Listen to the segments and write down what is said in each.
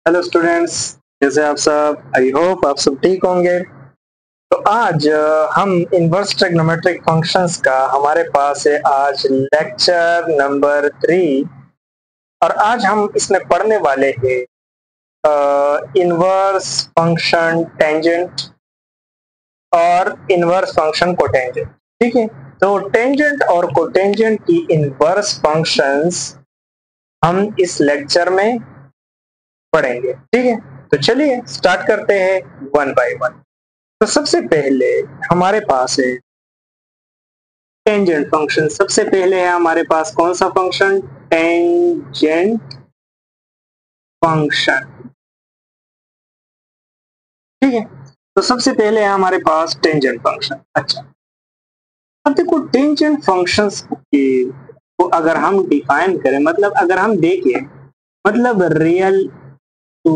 Hello students, कैसे आप सब? आई होप आप सब ठीक होंगे। तो आज हम इनवर्स ट्रिग्नोमेट्रिक फंक्शंस का हमारे पास है आज लेक्चर नंबर 3। और आज हम इसमें पढ़ने वाले हैं इनवर्स फंक्शन टेंजेंट और इनवर्स फंक्शन कोटेंजेंट। ठीक है, तो टेंजेंट और कोटेंजेंट की इनवर्स फंक्शंस हम इस लेक्चर में पढ़ेंगे। ठीक है, तो चलिए स्टार्ट करते हैं वन बाय वन। तो सबसे पहले हमारे पास है टेंजेंट फंक्शन। सबसे पहले है हमारे पास कौन सा फंक्शन? Tangent function. ठीक है, तो सबसे पहले है हमारे पास टेंजेंट फंक्शन। अच्छा, अब देखो टेंजेंट फंक्शंस को अगर हम डिफाइन करें, मतलब अगर हम देखें, मतलब रियल टू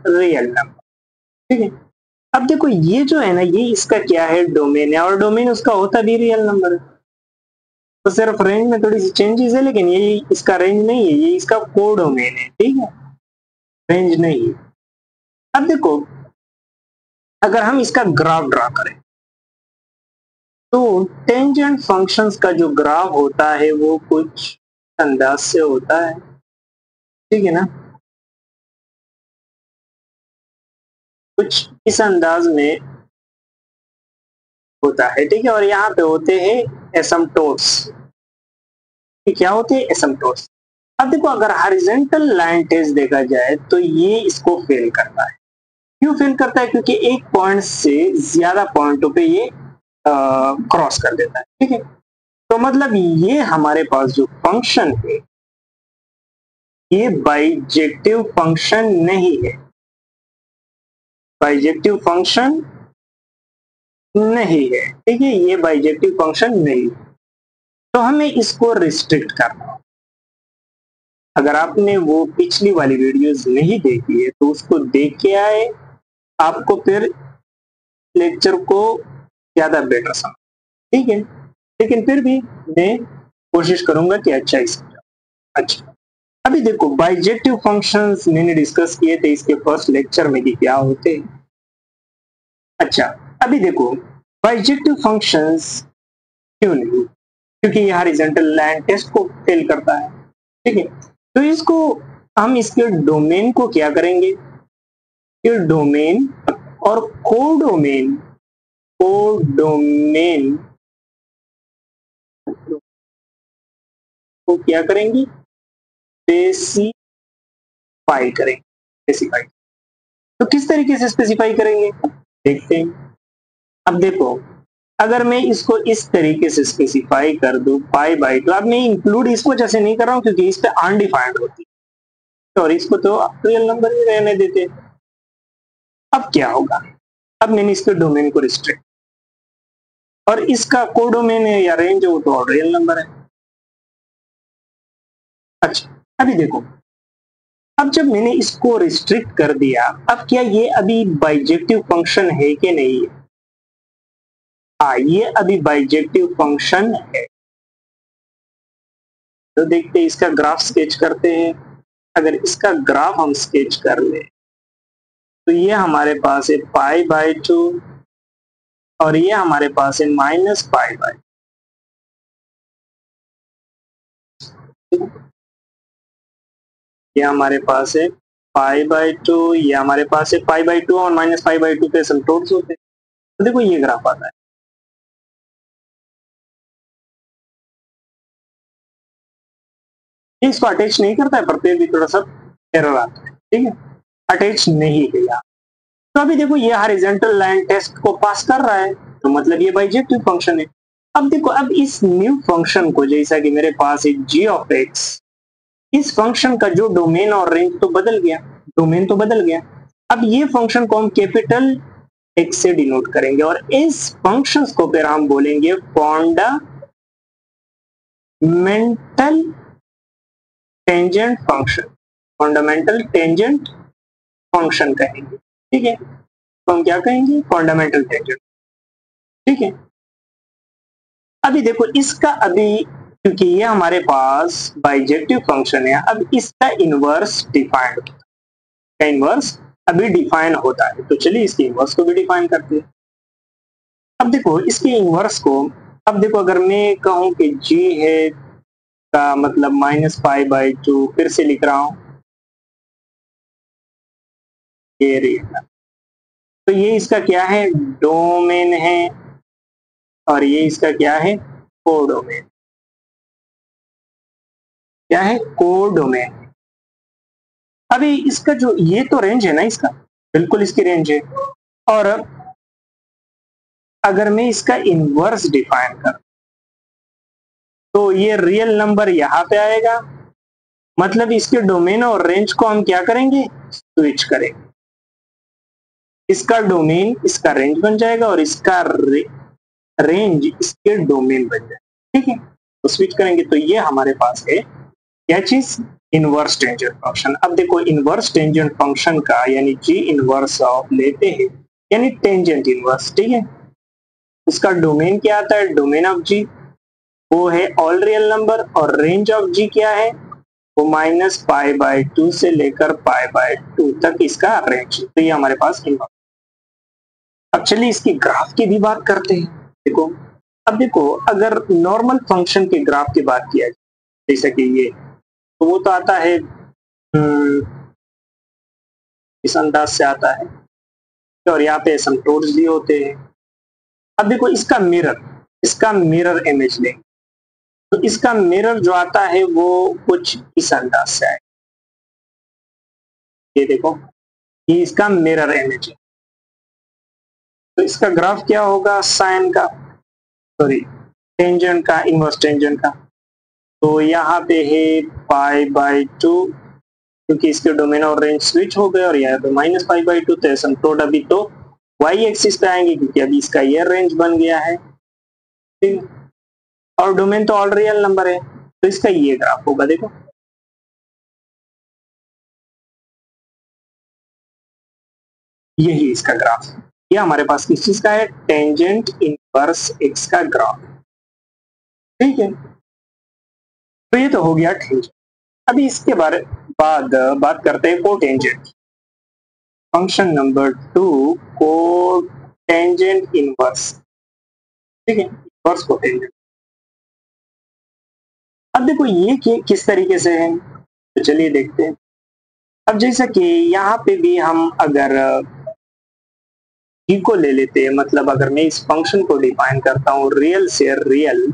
रियल नंबर। ठीक है, अब देखो ये जो है ना, ये इसका क्या है? डोमेन है, और डोमेन उसका होता भी रियल नंबर है। तो सिर्फ रेंज में थोड़ी सी चेंजेस है, लेकिन ये इसका रेंज नहीं है, ये इसका कोडोमेन है। ठीक है, रेंज नहीं है। अब देखो अगर हम इसका ग्राफ ड्रा करें तो टेंजेंट फंक्शंस का जो ग्राफ होता है वो कुछ अंदाज से होता है। ठीक है ना, कुछ इस अंदाज में होता है। ठीक है, और यहाँ पे होते हैं एसिम्पटोट्स। क्या होते हैं? एसिम्पटोट्स। अब देखो अगर हॉरिजॉन्टल लाइन टेस्ट देखा जाए तो ये इसको फेल करता है। क्यों फेल करता है? क्योंकि एक पॉइंट से ज्यादा पॉइंटों पे ये क्रॉस कर देता है। ठीक है, तो मतलब ये हमारे पास जो फंक्शन है ये बाइजेक्टिव फंक्शन नहीं है। बाइजेक्टिव फंक्शन नहीं है। ठीक है, ये बाइजेक्टिव फंक्शन नहीं है। तो हमें इसको रिस्ट्रिक्ट करना होगा। अगर आपने वो पिछली वाली वीडियोस नहीं देखी है तो उसको देख के आए, आपको फिर लेक्चर को ज्यादा बेटर समझ। ठीक है, लेकिन फिर भी मैं कोशिश करूंगा कि अच्छा ही समझाऊं। अच्छा, अभी देखो बाइजेक्टिव फंक्शंस मैंने डिस्कस किए थे इसके फर्स्ट लेक्चर में कि क्या होते हैं। अच्छा, अभी देखो बाइजेक्टिव फंक्शंस क्यों नहीं? क्योंकि ये हॉरिजॉन्टल लाइन टेस्ट को फेल करता है। ठीक है, तो इसको हम इसके डोमेन को क्या करेंगे? ये डोमेन और कोडोमेन, कोडोमेन को क्या करेंगे? स्पेसिफाई करेंगे। स्पेसिफाई, तो किस तरीके से स्पेसिफाई करेंगे देखते हैं। अब देखो अगर मैं इसको इस तरीके से स्पेसिफाई कर दूं पाई बाई टू, अब मैं इंक्लूड इस वजह से नहीं कर रहा हूं क्योंकि इस पे अनडिफाइंड होती है और इसको तो रियल नंबर ही रहने देते। अब क्या होगा? अब मैंने इसके डोमेन को रिस्ट्रिक्ट, और इसका कोडोमेन है या रेंज है वो तो रियल नंबर है। अच्छा, अभी देखो अब जब मैंने इसको रिस्ट्रिक्ट कर दिया, अब क्या ये अभी बाइजेक्टिव फंक्शन है कि नहीं है? हाँ, ये अभी बाइजेक्टिव फंक्शन है। तो देखते हैं, इसका ग्राफ स्केच करते हैं। अगर इसका ग्राफ हम स्केच कर ले तो ये हमारे पास है पाई बाई टू, और ये हमारे पास है माइनस पाई बाई। ये हमारे पास है पाई बाई टू, ये हमारे पास है पाई बाई टू, और माइनस पाई बाई टू पे एसिम्पटोट्स होते हैं। तो देखो ये ग्राफ आता है। इसको अटैच नहीं करता है, पर फिर भी थोड़ा सा एरर आता है। ठीक है, अटैच नहीं है यहाँ। तो अभी देखो ये हॉरिजॉन्टल लाइन टेस्ट को पास कर रहा है, तो मतलब ये बाइजेक्टिव फंक्शन है। अब देखो अब इस न्यू फंक्शन को, जैसा कि मेरे पास है जी ऑफ एक्स, इस फंक्शन का जो डोमेन और रेंज तो बदल गया, डोमेन तो बदल गया। अब ये फंक्शन को हम कैपिटल एक्स से डिनोट करेंगे, और इस फंक्शन को फिर हम बोलेंगे fundamental tangent function. Fundamental tangent function कहेंगे। ठीक है, तो हम क्या कहेंगे? Fundamental tangent. ठीक है, अभी देखो इसका अभी, क्योंकि ये हमारे पास बाइजेक्टिव फंक्शन है, अब इसका इनवर्स डिफाइंड, का इनवर्स अभी डिफाइन होता है, तो चलिए इसके इनवर्स को भी डिफाइन करते हैं। अब देखो इसके इनवर्स को, अब देखो अगर मैं कहूं कि g है का मतलब -π/2, फिर से लिख रहा हूं ये रियल, तो ये इसका क्या है, डोमेन है, और ये इसका क्या है, कोडोमेन। क्या है, कोडोमेन। अभी इसका जो ये तो रेंज है ना, इसका बिल्कुल इसकी रेंज है। और अगर मैं इसका इनवर्स डिफाइन कर, तो ये रियल नंबर यहां पे आएगा, मतलब इसके डोमेन और रेंज को हम क्या करेंगे, स्विच करेंगे। इसका डोमेन इसका रेंज बन जाएगा और इसका रेंज इसके डोमेन बन जाएगा, ठीक है। तो स्विच करेंगे, तो ये हमारे पास है क्या चीज, इनवर्स टेंजेंट फंक्शन। अब देखो इनवर्स टेंजेंट फंक्शन का यानी जी इनवर्स ऑफ लेते हैं, यानी टेंजेंट इनवर्स, ठीक है। इसका डोमेन क्या आता है, डोमेन ऑफ जी वो है ऑल रियल नंबर, और रेंज ऑफ जी क्या है, वो -π/2 से लेकर π/2 तक इसका रेंज। तो ये हमारे पास इनवर्स। अब चलिए इसकी ग्राफ की भी बात करते हैं। देखो अब देखो अगर नॉर्मल फंक्शन के ग्राफ की बात किया जाए, जैसे कि ये, तो वो तो आता है इस अंदाज से आता है, और यहाँ पे एसिम्पटोट्स भी होते हैं। अब देखो इसका मिरर इमेज लेंगे, तो इसका मिरर जो आता है वो कुछ इस अंदाज से आएगा। ये देखो ये इसका मिरर इमेज है, तो इसका ग्राफ क्या होगा, साइन का, सॉरी टेंजेंट का, इनवर्स टेंजेंट का। तो यहाँ पे है π/2, क्योंकि इसके डोमेन और रेंज स्विच हो गए, और यहाँ पे -π/2, तो एसिम्पटोट अभी तो y एक्सिस पे आएंगे, क्योंकि अभी इसका ये रेंज बन गया है, और डोमेन तो ऑल रियल नंबर है, तो इसका ये ग्राफ होगा। देखो यही इसका ग्राफ, ये हमारे पास किस चीज का है, टेंजेंट इनवर्स एक्स का ग्राफ, ठीक है। तो ये तो हो गया टेंजेंट। अभी इसके बाद बात करते हैं cotangent. Function number 2 cotangent inverse, ठीक है, इनवर्स कोटेंजेंट। अब देखो ये किस तरीके से है, तो चलिए देखते हैं। अब जैसा कि यहाँ पे भी हम अगर g को ले लेते हैं, मतलब अगर मैं इस फंक्शन को डिफाइन करता हूँ रियल से रियल,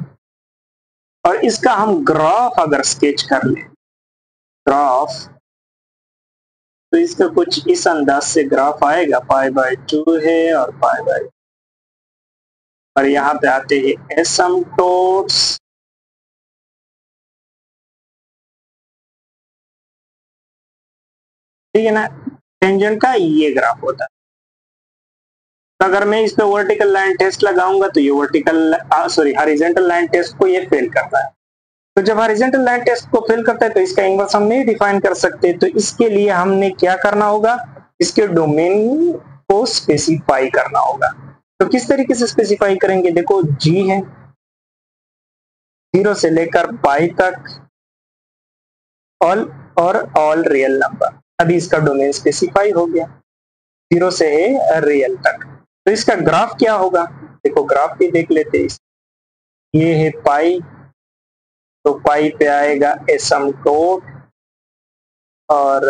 और इसका हम ग्राफ अगर स्केच कर ले, ग्राफ, तो इसका कुछ इस अंदाज से ग्राफ आएगा, π/2 है और π/2, और यहाँ पे आते हैं एसिम्पटोट्स, ठीक है ना। टेंजेंट का ये ग्राफ होता है। तो अगर मैं इस पे वर्टिकल लाइन टेस्ट लगाऊंगा, तो ये हॉरिजॉन्टल लाइन टेस्ट को ये फेल करता है। तो जब हॉरिजॉन्टल लाइन टेस्ट को फेल करता है, तो इसका इनवर्स हम नहीं डिफाइन कर सकते। तो इसके लिए हमने क्या करना होगा, इसके डोमेन को स्पेसिफाई करना होगा। तो किस तरीके से स्पेसिफाई करेंगे, देखो g है 0 से लेकर पाई तक, ऑल रियल नंबर। अभी इसका डोमेन स्पेसिफाई हो गया, 0 से है रियल तक। तो इसका ग्राफ क्या होगा, देखो ग्राफ भी देख लेते हैं। ये है पाई, तो पाई पे आएगा एसिम्पटोट, और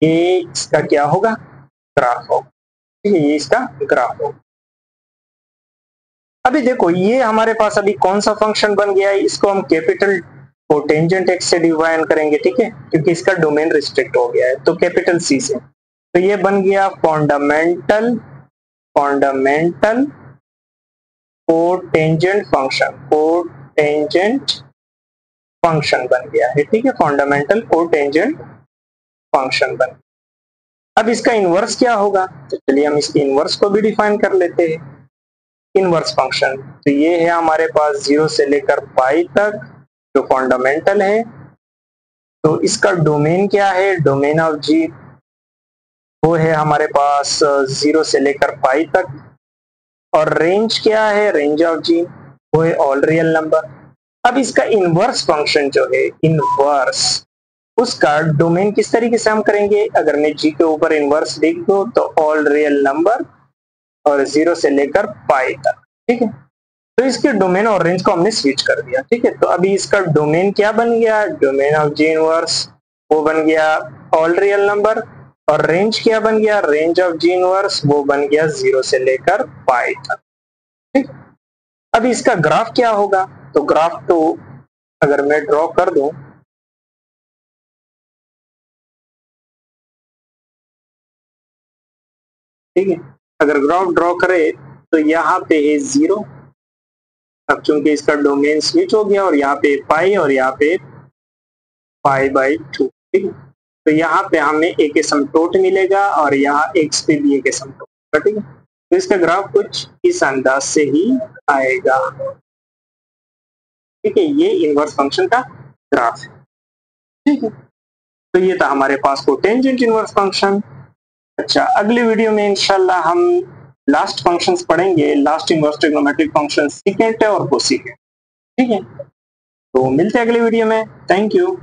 ये इसका क्या होगा, ग्राफ होगा, ठीक है, ये इसका ग्राफ होगा। अभी देखो ये हमारे पास अभी कौन सा फंक्शन बन गया है, इसको हम कैपिटल कोटेंजेंट एक्स से डिफाइन करेंगे, ठीक है, क्योंकि इसका डोमेन रिस्ट्रिक्ट हो गया है, तो कैपिटल सी से। तो ये बन गया फंडामेंटल कोटेंजेंट फंक्शन बन गया है, ठीक है, फंडामेंटल कोटेंजेंट फंक्शन बन। अब इसका इनवर्स क्या होगा, तो चलिए हम इसके इनवर्स को भी डिफाइन कर लेते हैं। इनवर्स फंक्शन, तो ये है हमारे पास 0 से लेकर पाई तक, जो फंडामेंटल है। तो इसका डोमेन क्या है, डोमेन ऑफ जी वो है हमारे पास 0 से लेकर पाई तक, और रेंज क्या है, रेंज ऑफ जी वो है ऑल रियल नंबर। अब इसका इनवर्स फंक्शन जो है, इनवर्स उसका डोमेन किस तरीके से हम करेंगे। अगर मैं जी के ऊपर इनवर्स लिख दूं तो ऑल रियल नंबर और 0 से लेकर पाई तक, ठीक है। तो इसके डोमेन और रेंज को हमने स्विच कर दिया, ठीक है। तो अभी इसका डोमेन क्या बन गया, डोमेन ऑफ जी इनवर्स वो बन गया ऑल रियल नंबर, और रेंज क्या बन गया, रेंज ऑफ जी इनवर्स वो बन गया 0 से लेकर पाई तक, ठीक। अब इसका ग्राफ क्या होगा, तो ग्राफ तो अगर मैं ड्रॉ कर दूं, ठीक है, अगर ग्राफ ड्रॉ करे तो यहाँ पे है 0। अब चूंकि इसका डोमेन स्विच हो गया और यहाँ पे पाई और यहाँ पे पाई बाई 2, ठीक है। तो यहाँ पे हमें एक एसिम्पटोट मिलेगा और यहाँ एक्स पे भी एक एसिम्पटोट, ठीक है। तो इसका ग्राफ कुछ इस अंदाज से ही आएगा, ठीक है। ये इनवर्स फंक्शन का ग्राफ है, ठीक है। तो ये था हमारे पास कोटेंजेंट इनवर्स फंक्शन। अच्छा, अगले वीडियो में इंशाल्लाह हम लास्ट फंक्शंस पढ़ेंगे, last inverse trigonometric function secant और कोसीकेंट, ठीक है। तो मिलते हैं अगले वीडियो में, थैंक यू।